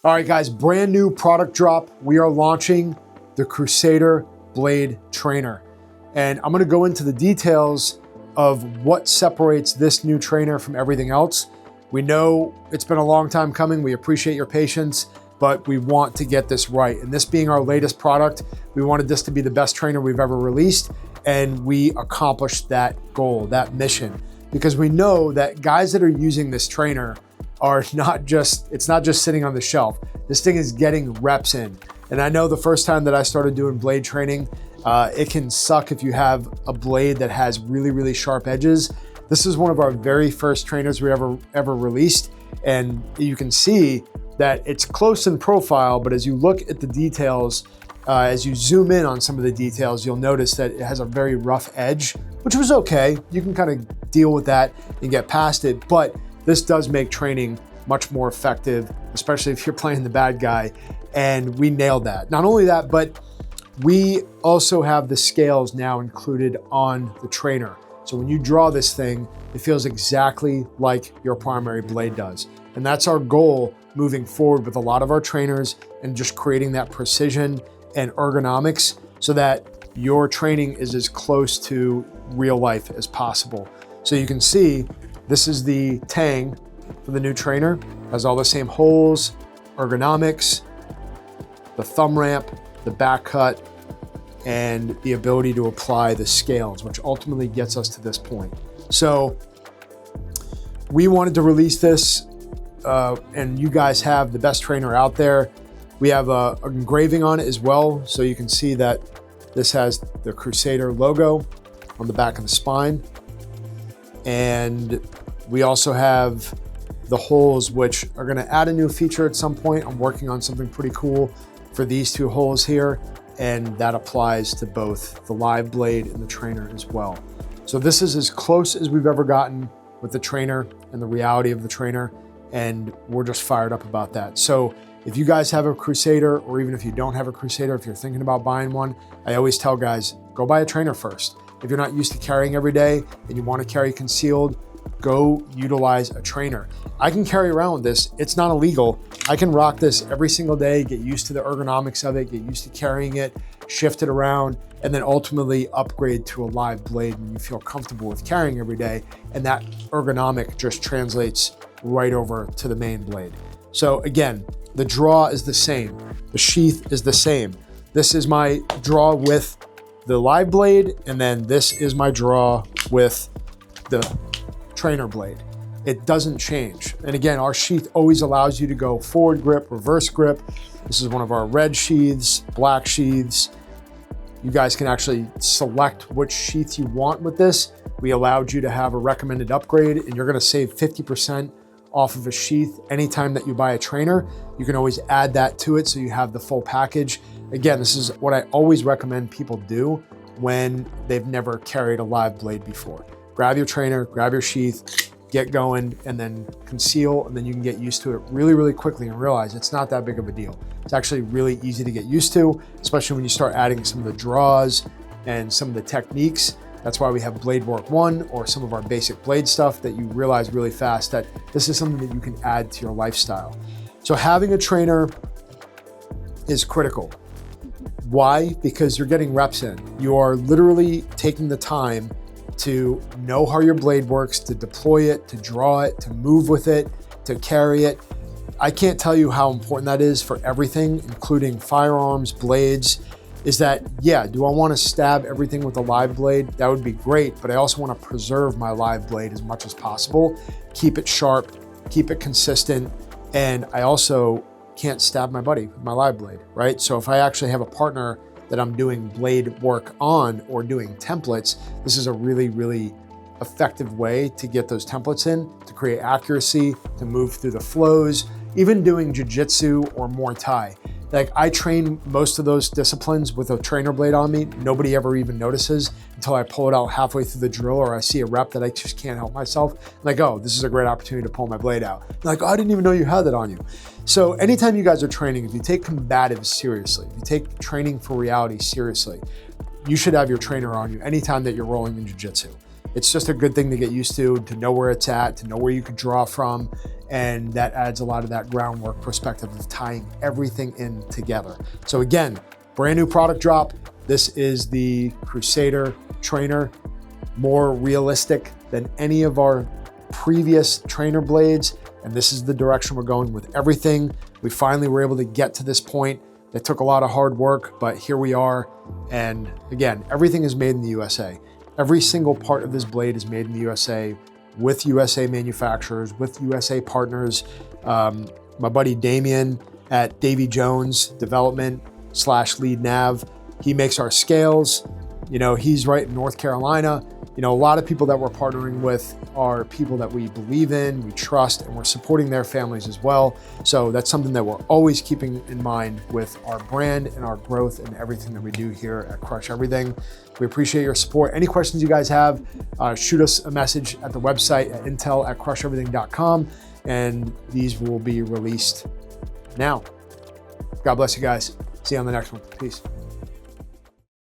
All right, guys, brand new product drop. We are launching the Crusader Blade Trainer. And I'm gonna go into the details of what separates this new trainer from everything else. We know it's been a long time coming. We appreciate your patience, but we want to get this right. And this being our latest product, we wanted this to be the best trainer we've ever released. And we accomplished that goal, that mission, because we know that guys that are using this trainer are it's not just sitting on the shelf. This thing is getting reps in. And I know the first time that I started doing blade training, it can suck if you have a blade that has really, really sharp edges. This is one of our very first trainers we ever released. And you can see that it's close in profile, but as you look at the details, as you zoom in on some of the details, you'll notice that it has a very rough edge, which was okay. You can kind of deal with that and get past it, but this does make training much more effective, especially if you're playing the bad guy, and we nailed that. Not only that, but we also have the scales now included on the trainer. So when you draw this thing, it feels exactly like your primary blade does. And that's our goal moving forward with a lot of our trainers, and just creating that precision and ergonomics so that your training is as close to real life as possible. So you can see this is the tang for the new trainer. Has all the same holes, ergonomics, the thumb ramp, the back cut, and the ability to apply the scales, which ultimately gets us to this point. So we wanted to release this, and you guys have the best trainer out there. We have an engraving on it as well, so you can see that this has the Crusader logo on the back of the spine. And we also have the holes, which are gonna add a new feature at some point. I'm working on something pretty cool for these two holes here, and that applies to both the live blade and the trainer as well. So this is as close as we've ever gotten with the trainer and the reality of the trainer, and we're just fired up about that. So if you guys have a Crusader, or even if you don't have a Crusader, if you're thinking about buying one, I always tell guys, go buy a trainer first. If you're not used to carrying every day and you want to carry concealed, go utilize a trainer. I can carry around with this. It's not illegal. I can rock this every single day, get used to the ergonomics of it, get used to carrying it, shift it around, and then ultimately upgrade to a live blade when you feel comfortable with carrying every day. And that ergonomic just translates right over to the main blade. So again, the draw is the same. The sheath is the same. This is my draw with the live blade, and then this is my draw with the trainer blade. It doesn't change. And again, our sheath always allows you to go forward grip, reverse grip. This is one of our red sheaths, black sheaths. You guys can actually select which sheath you want with this. We allowed you to have a recommended upgrade, and you're gonna save 50% off of a sheath anytime that you buy a trainer. You can always add that to it so you have the full package. Again, this is what I always recommend people do when they've never carried a live blade before. Grab your trainer, grab your sheath, get going, and then conceal, and then you can get used to it really, really quickly and realize it's not that big of a deal. It's actually really easy to get used to, especially when you start adding some of the draws and some of the techniques. That's why we have Blade Work 1 or some of our basic blade stuff that you realize really fast that this is something that you can add to your lifestyle. So having a trainer is critical. Why? Because you're getting reps in. You are literally taking the time to know how your blade works, to deploy it, to draw it, to move with it, to carry it. I can't tell you how important that is for everything, including firearms, blades. Is that, yeah, do I want to stab everything with a live blade? That would be great, but I also want to preserve my live blade as much as possible, keep it sharp, keep it consistent, and I also can't stab my buddy with my live blade, right? So if I actually have a partner that I'm doing blade work on or doing templates, this is a really, really effective way to get those templates in, to create accuracy, to move through the flows, even doing jiu-jitsu or Muay Thai. Like, I train most of those disciplines with a trainer blade on me. Nobody ever even notices until I pull it out halfway through the drill, or I see a rep that I just can't help myself. I'm like, oh, this is a great opportunity to pull my blade out. I'm like, oh, I didn't even know you had that on you. So anytime you guys are training, if you take combative seriously, if you take training for reality seriously, you should have your trainer on you anytime that you're rolling in jiu-jitsu. It's just a good thing to get used to know where it's at, to know where you could draw from, And that adds a lot of that groundwork perspective of tying everything in together. So again, brand new product drop. This is the Crusader Trainer, more realistic than any of our previous trainer blades. And this is the direction we're going with everything. We finally were able to get to this point. That took a lot of hard work, but here we are. And again, everything is made in the USA. Every single part of this blade is made in the USA with USA manufacturers, with USA partners. My buddy Damien at Davy Jones Development / Lead Nav, he makes our scales. You know, he's right in North Carolina. You know, a lot of people that we're partnering with are people that we believe in, we trust, and we're supporting their families as well. So that's something that we're always keeping in mind with our brand and our growth and everything that we do here at Crush Everything. We appreciate your support. Any questions you guys have, shoot us a message at the website at intel@crusheverything.com, and these will be released now. God bless you guys. See you on the next one. Peace.